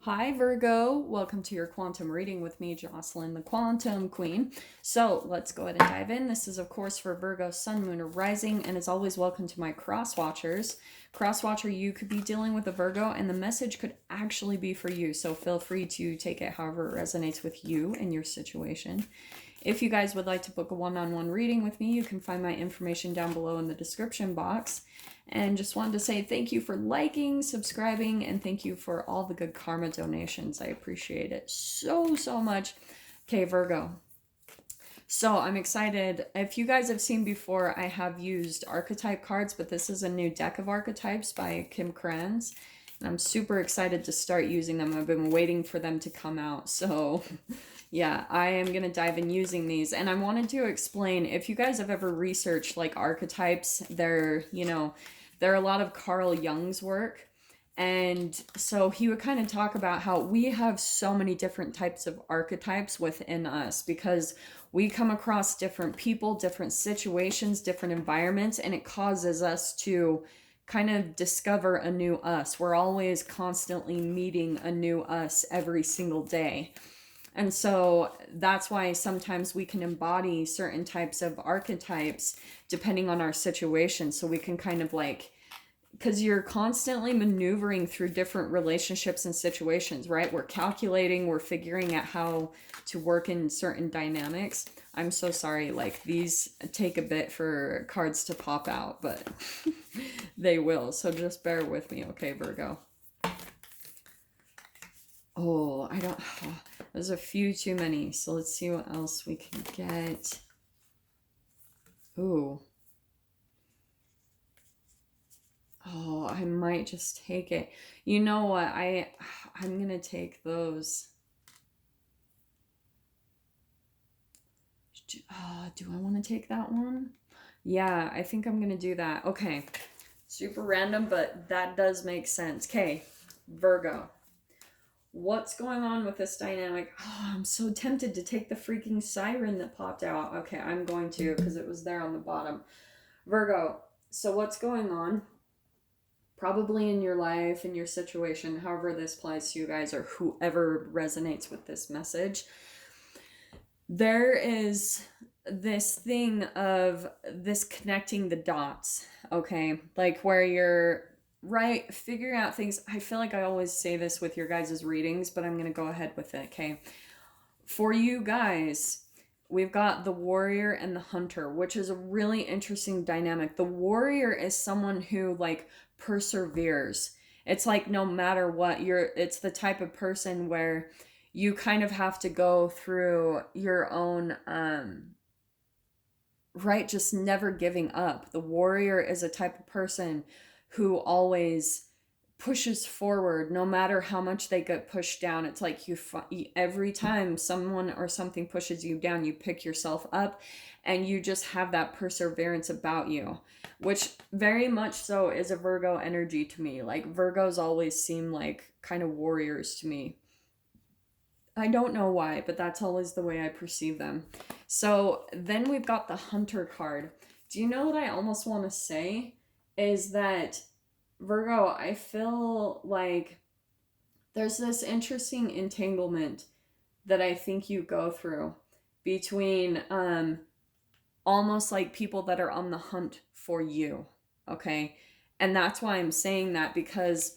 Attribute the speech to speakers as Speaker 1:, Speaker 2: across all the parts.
Speaker 1: Hi, Virgo. Welcome to your quantum reading with me, Jocelyn, the Quantum Queen. So let's go ahead and dive in. This is, of course, for Virgo, Sun, Moon, or Rising, and as always, welcome to my cross watchers. Cross watcher, you could be dealing with a Virgo, and the message could actually be for you. So feel free to take it however it resonates with you and your situation. If you guys would like to book a one-on-one reading with me, you can find my information down below in the description box. And just wanted to say thank you for liking, subscribing, and thank you for all the good karma donations. I appreciate it so much. Okay, Virgo. So I'm excited. If you guys have seen before, I have used archetype cards, but this is a new deck of archetypes by Krans. And I'm super excited to start using them. I've been waiting for them to come out. So yeah, I am going to dive in using these. And I wanted to explain, if you guys have ever researched like archetypes, they're a lot of Carl Jung's work. And so he would kind of talk about how we have so many different types of archetypes within us because we come across different people, different situations, different environments, and it causes us to kind of discover a new us. We're always constantly meeting a new us every single day. And so that's why sometimes we can embody certain types of archetypes depending on our situation. So we can kind of like, because you're constantly maneuvering through different relationships and situations, right? We're calculating, we're figuring out how to work in certain dynamics. I'm so sorry, like these take a bit for cards to pop out, but they will. So just bear with me, okay, Virgo? Oh, there's a few too many. So let's see what else we can get. Ooh. Oh, I might just take it. You know what? I'm gonna take those. Do I want to take that one? Yeah, I think I'm gonna do that. Okay. Super random, but that does make sense. Okay, Virgo. What's going on with this dynamic? Oh, I'm so tempted to take the freaking siren that popped out. Okay, I'm going to because it was there on the bottom. Virgo, so what's going on? Probably in your life, in your situation, however this applies to you guys or whoever resonates with this message, there is this thing of this connecting the dots, okay? Like where you're right figuring out things. I feel like I always say this with your guys' readings, but I'm going to go ahead with it, okay? For you guys, we've got the warrior and the hunter, which is a really interesting dynamic. The warrior is someone who like perseveres. It's like no matter what, it's the type of person where you kind of have to go through your own right, just never giving up. The warrior is a type of person who always pushes forward no matter how much they get pushed down. It's like every time someone or something pushes you down, you pick yourself up and you just have that perseverance about you, which very much so is a Virgo energy to me. Like Virgos always seem like kind of warriors to me. I don't know why, but that's always the way I perceive them. So then we've got the hunter card. Do you know what I almost want to say is that Virgo, I feel like there's this interesting entanglement that I think you go through between almost like people that are on the hunt for you, okay? And that's why I'm saying that, because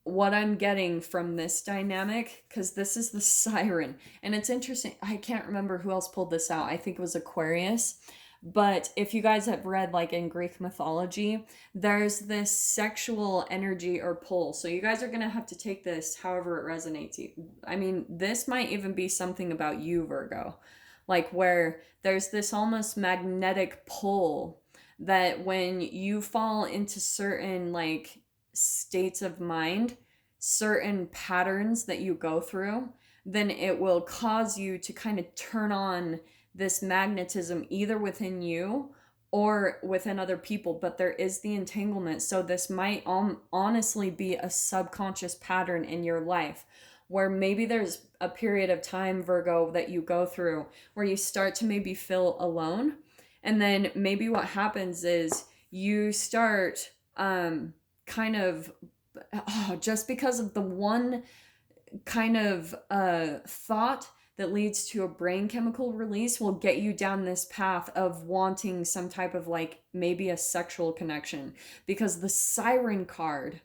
Speaker 1: what I'm getting from this dynamic, because this is the siren, and it's interesting, I can't remember who else pulled this out. I think it was Aquarius. But if you guys have read like in Greek mythology, there's this sexual energy or pull. So you guys are going to have to take this however it resonates. I mean, this might even be something about you, Virgo. Like where there's this almost magnetic pull that when you fall into certain like states of mind, certain patterns that you go through, then it will cause you to kind of turn on this magnetism either within you or within other people, but there is the entanglement. So this might honestly be a subconscious pattern in your life where maybe there's a period of time, Virgo, that you go through where you start to maybe feel alone. And then maybe what happens is you start kind of, just because of the one kind of thought that leads to a brain chemical release will get you down this path of wanting some type of like maybe a sexual connection. Because the siren card,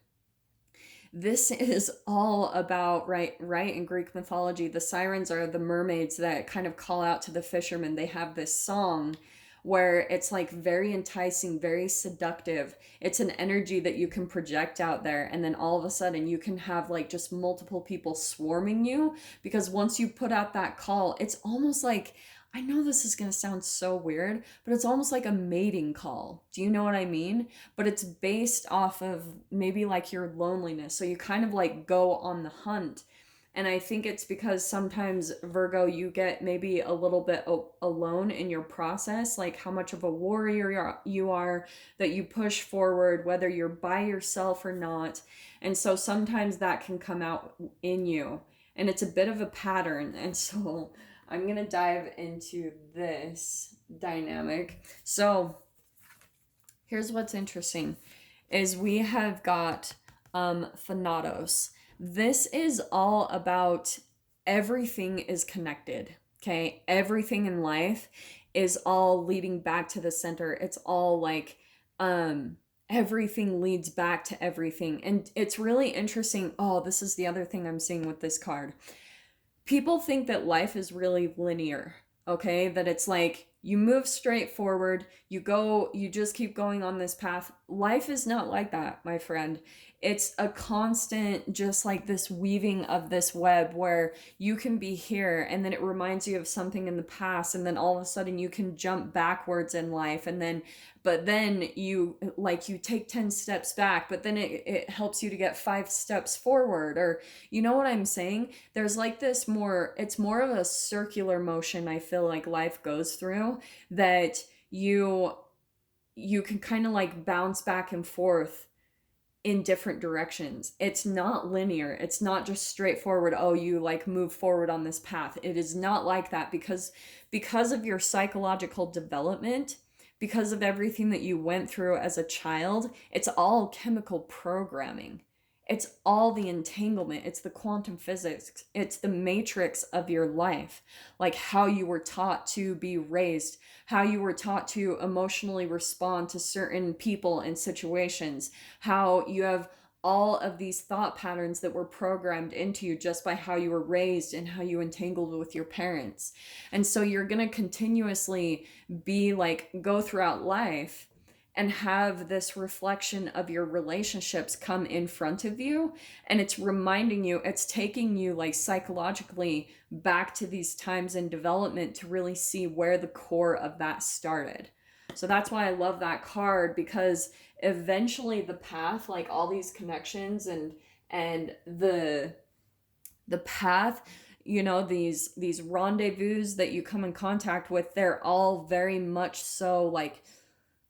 Speaker 1: this is all about, right in Greek mythology, the sirens are the mermaids that kind of call out to the fishermen. They have this song where it's like very enticing, very seductive. It's an energy that you can project out there, and then all of a sudden you can have like just multiple people swarming you, because once you put out that call, it's almost like, I know this is going to sound so weird, but it's almost like a mating call. Do you know what I mean? But it's based off of maybe like your loneliness. So you kind of like go on the hunt. And I think it's because sometimes, Virgo, you get maybe a little bit alone in your process, like how much of a warrior you are, that you push forward, whether you're by yourself or not. And so sometimes that can come out in you. And it's a bit of a pattern. And so I'm going to dive into this dynamic. So here's what's interesting is we have got Thanatos. This is all about everything is connected, okay? Everything in life is all leading back to the center. It's all like everything leads back to everything. And it's really interesting. Oh, this is the other thing I'm seeing with this card. People think that life is really linear, okay? That it's like you move straight forward, you just keep going on this path. Life is not like that, my friend. It's a constant, just like this weaving of this web where you can be here and then it reminds you of something in the past, and then all of a sudden you can jump backwards in life, and then but then you take 10 steps back, but then it helps you to get 5 steps forward, or you know what I'm saying? There's like this it's more of a circular motion, I feel like life goes through, that you can kind of like bounce back and forth in different directions. It's not linear. It's not just straightforward, oh, you like move forward on this path. It is not like that, because of your psychological development, because of everything that you went through as a child. It's all chemical programming. It's all the entanglement. It's the quantum physics. It's the matrix of your life. Like how you were taught to be raised, how you were taught to emotionally respond to certain people and situations, how you have all of these thought patterns that were programmed into you just by how you were raised and how you entangled with your parents. And so you're going to continuously be like, go throughout life and have this reflection of your relationships come in front of you. And it's reminding you, it's taking you like psychologically back to these times in development to really see where the core of that started. So that's why I love that card, because eventually the path, like all these connections and the path, you know, these rendezvous that you come in contact with, they're all very much so like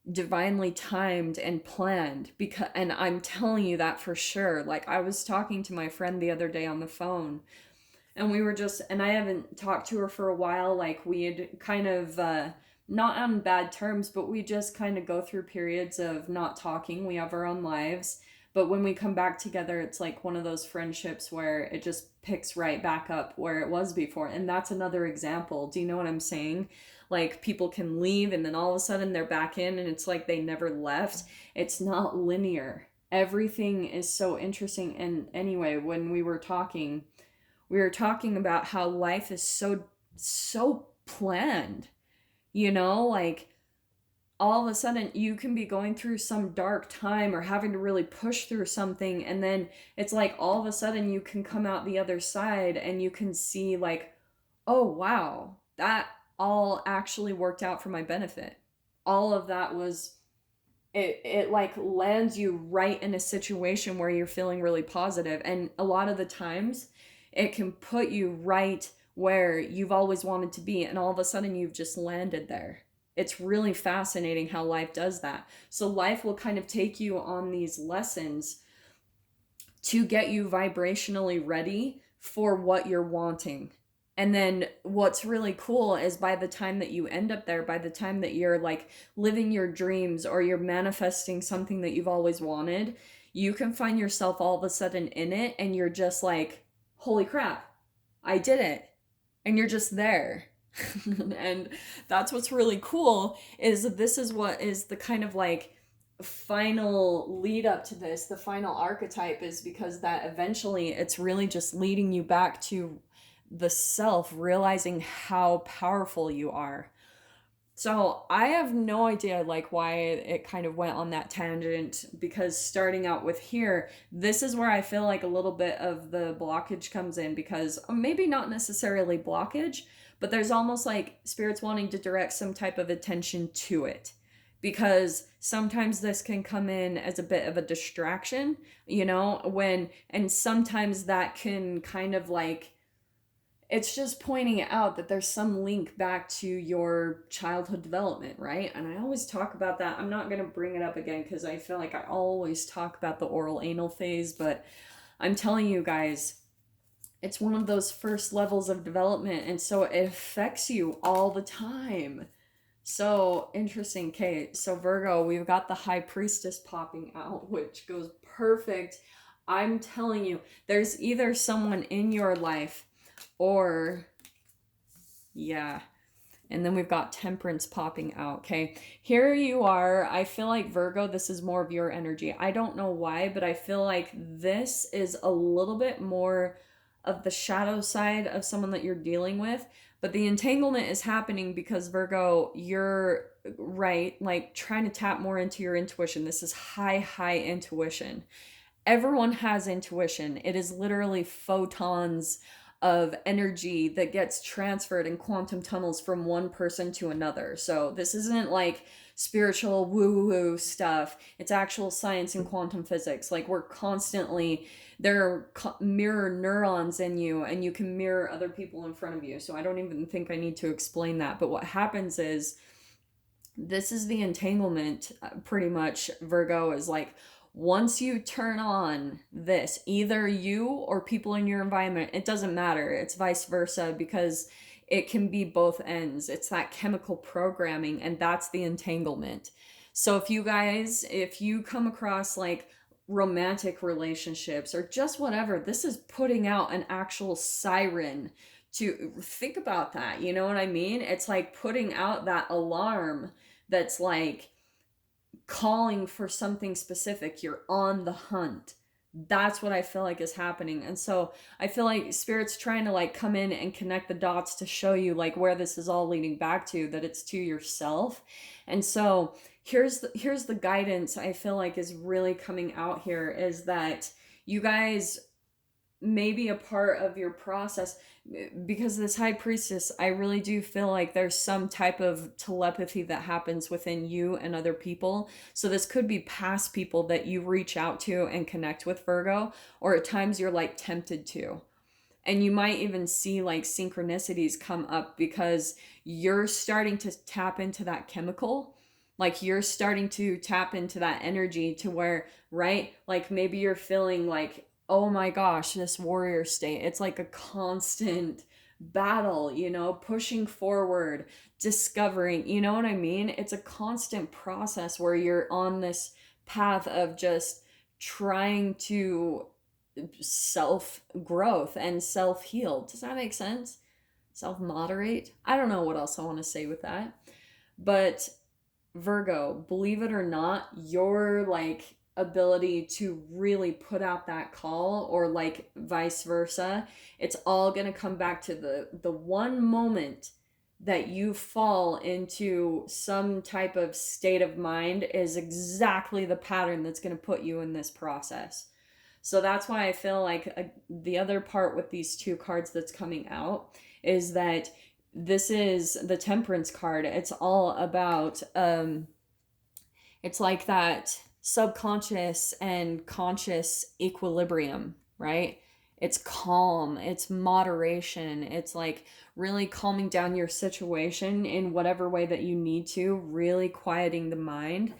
Speaker 1: divinely timed and planned, because and I'm telling you that for sure. Like I was talking to my friend the other day on the phone, and we were just, and I haven't talked to her for a while. Like we had kind of not on bad terms, but we just kind of go through periods of not talking. We have our own lives, but when we come back together, it's like one of those friendships where it just picks right back up where it was before. And that's another example. Do you know what I'm saying? Like people can leave and then all of a sudden they're back in and it's like they never left. It's not linear. Everything is so interesting. And anyway, when we were talking about how life is so planned, you know, like all of a sudden you can be going through some dark time or having to really push through something, and then it's like all of a sudden you can come out the other side and you can see like, oh wow, that all actually worked out for my benefit. All of that was it like lands you right in a situation where you're feeling really positive, and a lot of the times it can put you right where you've always wanted to be, and all of a sudden you've just landed there. It's really fascinating how life does that. So life will kind of take you on these lessons to get you vibrationally ready for what you're wanting. And then what's really cool is by the time that you end up there, by the time that you're like living your dreams or you're manifesting something that you've always wanted, you can find yourself all of a sudden in it and you're just like, holy crap, I did it. And you're just there. And that's what's really cool, is this is what is the kind of like final lead up to this, the final archetype, is because that eventually it's really just leading you back to the self, realizing how powerful you are. So I have no idea like why it kind of went on that tangent, because starting out with here, this is where I feel like a little bit of the blockage comes in, because maybe not necessarily blockage, but there's almost like spirits wanting to direct some type of attention to it, because sometimes this can come in as a bit of a distraction, you know, and sometimes that can kind of like, it's just pointing out that there's some link back to your childhood development, right? And I always talk about that. I'm not going to bring it up again because I feel like I always talk about the oral anal phase, but I'm telling you guys, it's one of those first levels of development, and so it affects you all the time. So interesting. Okay, so Virgo, we've got the High Priestess popping out, which goes perfect. I'm telling you, there's either someone in your life or, yeah. And then we've got Temperance popping out. Okay, here you are. I feel like Virgo, this is more of your energy. I don't know why, but I feel like this is a little bit more of the shadow side of someone that you're dealing with. But the entanglement is happening because Virgo, you're right, like trying to tap more into your intuition. This is high intuition. Everyone has intuition. It is literally photons of energy that gets transferred in quantum tunnels from one person to another. So this isn't like spiritual woo-woo stuff. It's actual science and quantum physics. Like we're constantly, there are mirror neurons in you, and you can mirror other people in front of you. So I don't even think I need to explain that. But what happens is, this is the entanglement, pretty much, Virgo, is like, once you turn on this, either you or people in your environment, it doesn't matter, it's vice versa, because it can be both ends. It's that chemical programming, and that's the entanglement. So if you guys, if you come across like romantic relationships or just whatever, this is putting out an actual siren. To think about that, you know what I mean? It's like putting out that alarm that's like calling for something specific. You're on the hunt. That's what I feel like is happening. And so I feel like Spirit's trying to like come in and connect the dots to show you like where this is all leading back to, that it's to yourself. And so here's the guidance I feel like is really coming out here, is that you guys may be a part of your process, because this High Priestess, I really do feel like there's some type of telepathy that happens within you and other people. So this could be past people that you reach out to and connect with, Virgo, or at times you're like tempted to. And you might even see like synchronicities come up because you're starting to tap into that chemical. Like you're starting to tap into that energy to where, right? Like maybe you're feeling like, oh my gosh, this warrior state. It's like a constant battle, you know, pushing forward, discovering, you know what I mean? It's a constant process where you're on this path of just trying to self growth and self heal. Does that make sense? Self moderate? I don't know what else I want to say with that. But Virgo, believe it or not, you're like ability to really put out that call, or like vice versa, it's all going to come back to the one moment that you fall into some type of state of mind is exactly the pattern that's going to put you in this process. So that's why I feel like the other part with these two cards that's coming out is that this is the Temperance card. It's all about it's like that subconscious and conscious equilibrium, right? It's calm, it's moderation, it's like really calming down your situation in whatever way that you need to, really quieting the mind.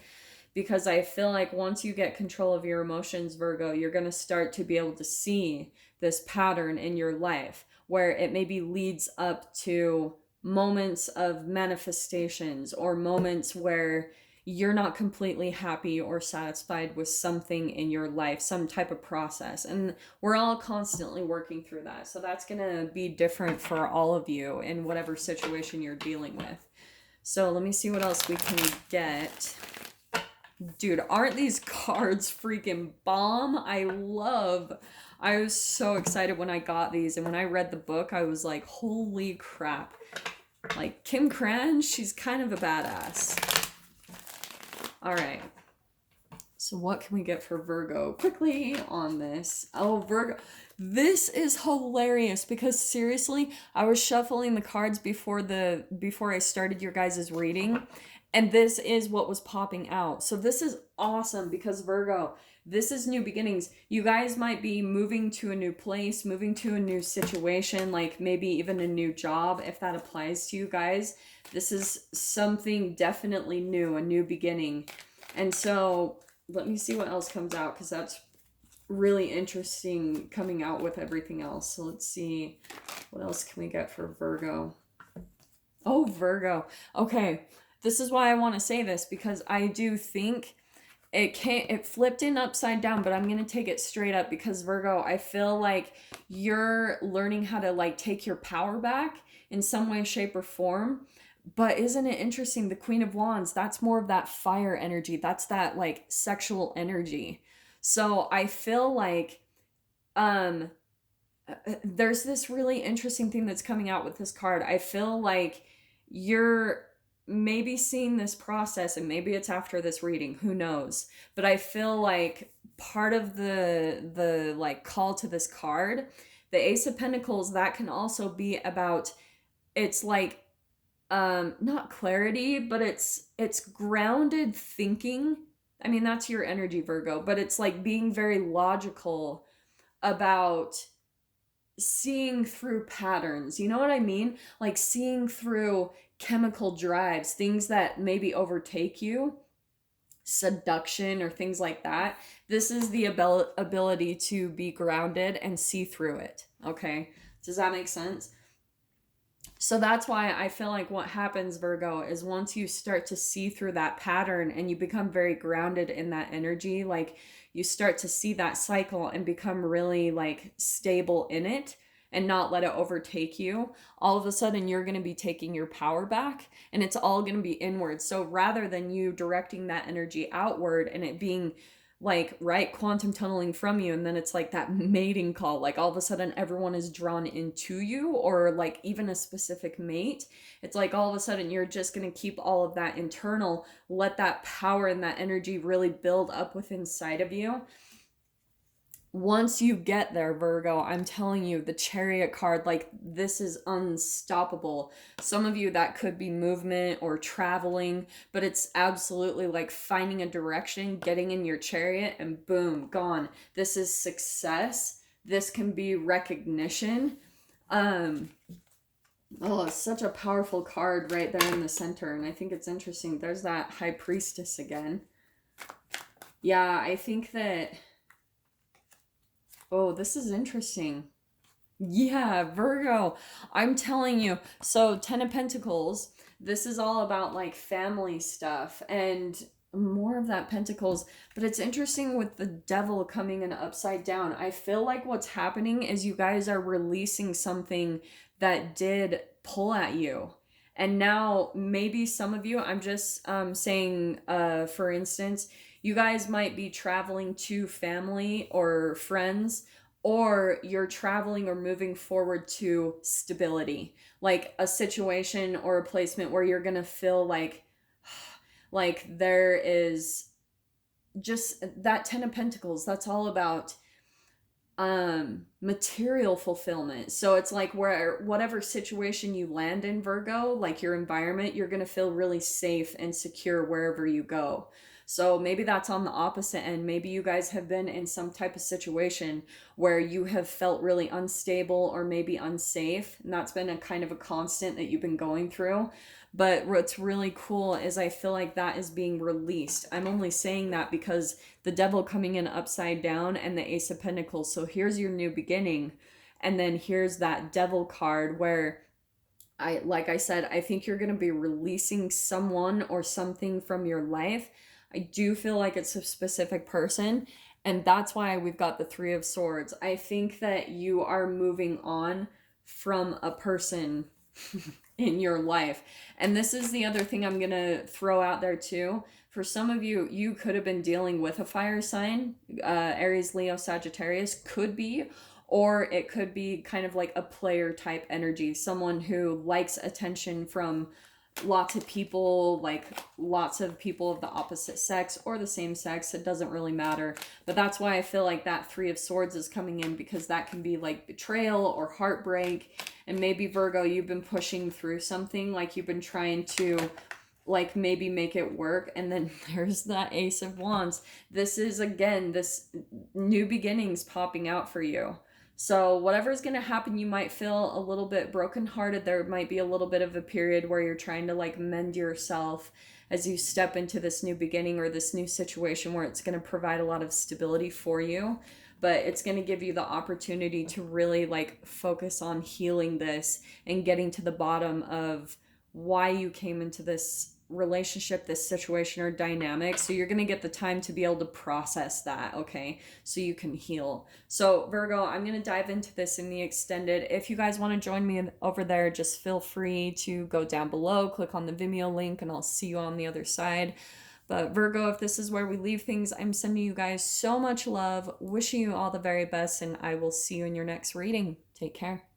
Speaker 1: Because I feel like once you get control of your emotions, Virgo, you're going to start to be able to see this pattern in your life where it maybe leads up to moments of manifestations, or moments where you're not completely happy or satisfied with something in your life, some type of process. And we're all constantly working through that. So that's going to be different for all of you in whatever situation you're dealing with. So let me see what else we can get. Dude, aren't these cards freaking bomb? I was so excited when I got these. And when I read the book, I was like, holy crap. Like, Kim Krans, she's kind of a badass. All right. So what can we get for Virgo quickly on this? Oh, Virgo. This is hilarious because seriously, I was shuffling the cards before I started your guys' reading, and this is what was popping out. So this is awesome because Virgo, this is new beginnings. You guys might be moving to a new place, moving to a new situation, like maybe even a new job if that applies to you guys. This is something definitely new, a new beginning. And so let me see what else comes out because that's really interesting coming out with everything else. So let's see, what else can we get for Virgo? Oh, Virgo. Okay, this is why I want to say this because I do think it flipped in upside down, but I'm going to take it straight up because Virgo, I feel like you're learning how to like take your power back in some way, shape, or form. But isn't it interesting? The Queen of Wands, that's more of that fire energy. That's that like sexual energy. So I feel like there's this really interesting thing that's coming out with this card. I feel like you're maybe seeing this process, and maybe it's after this reading, who knows, but I feel like part of the like call to this card, the Ace of Pentacles, that can also be about, it's like not clarity, but it's grounded thinking. I mean, that's your energy, Virgo, but it's like being very logical about seeing through patterns. You know what I mean? Like seeing through chemical drives, things that maybe overtake you, seduction or things like that. This is the ability to be grounded and see through it. Okay? Does that make sense? So that's why I feel like what happens, Virgo, is once you start to see through that pattern and you become very grounded in that energy, like you start to see that cycle and become really like stable in it and not let it overtake you, all of a sudden you're going to be taking your power back and it's all going to be inward. So rather than you directing that energy outward and it being like, right, quantum tunneling from you, and then it's like that mating call, like all of a sudden everyone is drawn into you, or like even a specific mate. It's like all of a sudden you're just going to keep all of that internal, let that power and that energy really build up within inside of you. Once you get there, Virgo, I'm telling you, the Chariot card, like this is unstoppable. Some of you, that could be movement or traveling, but it's absolutely like finding a direction, getting in your chariot, and boom, gone. This is success. This can be recognition. Oh, it's such a powerful card right there in the center, and I think it's interesting. There's that High Priestess again. Yeah, I think that... Oh, this is interesting. Yeah, Virgo, I'm telling you. So 10 of Pentacles, this is all about like family stuff and more of that Pentacles. But it's interesting with the Devil coming in upside down. I feel like what's happening is you guys are releasing something that did pull at you. And now maybe some of you, I'm just saying, for instance, you guys might be traveling to family or friends, or you're traveling or moving forward to stability, like a situation or a placement where you're going to feel like there is just that 10 of Pentacles. That's all about material fulfillment. So it's like where whatever situation you land in, Virgo, like your environment, you're going to feel really safe and secure wherever you go. So maybe that's on the opposite end. Maybe you guys have been in some type of situation where you have felt really unstable or maybe unsafe, and that's been a kind of a constant that you've been going through. But what's really cool is I feel like that is being released. I'm only saying that because the Devil coming in upside down and the Ace of Pentacles. So here's your new beginning. And then here's that Devil card where Like I said, I think you're going to be releasing someone or something from your life. I do feel like it's a specific person, and that's why we've got the Three of Swords. I think that you are moving on from a person in your life. And this is the other thing I'm going to throw out there too. For some of you, you could have been dealing with a fire sign, Aries, Leo, Sagittarius could be, or it could be kind of like a player type energy, someone who likes attention from lots of people, like lots of people of the opposite sex or the same sex. It doesn't really matter. But that's why I feel like that Three of Swords is coming in, because that can be like betrayal or heartbreak. And maybe Virgo, you've been pushing through something, like you've been trying to like maybe make it work, and then there's that Ace of Wands. This is again this new beginnings popping out for you. So whatever's going to happen, you might feel a little bit brokenhearted. There might be a little bit of a period where you're trying to like mend yourself as you step into this new beginning or this new situation where it's going to provide a lot of stability for you. But it's going to give you the opportunity to really like focus on healing this and getting to the bottom of why you came into this relationship, this situation or dynamic. So you're going to get the time to be able to process that, okay? So you can heal. So Virgo, I'm going to dive into this in the extended. If you guys want to join me over there, just feel free to go down below, click on the Vimeo link, and I'll see you on the other side. But Virgo, if this is where we leave things, I'm sending you guys so much love, wishing you all the very best, and I will see you in your next reading. Take care.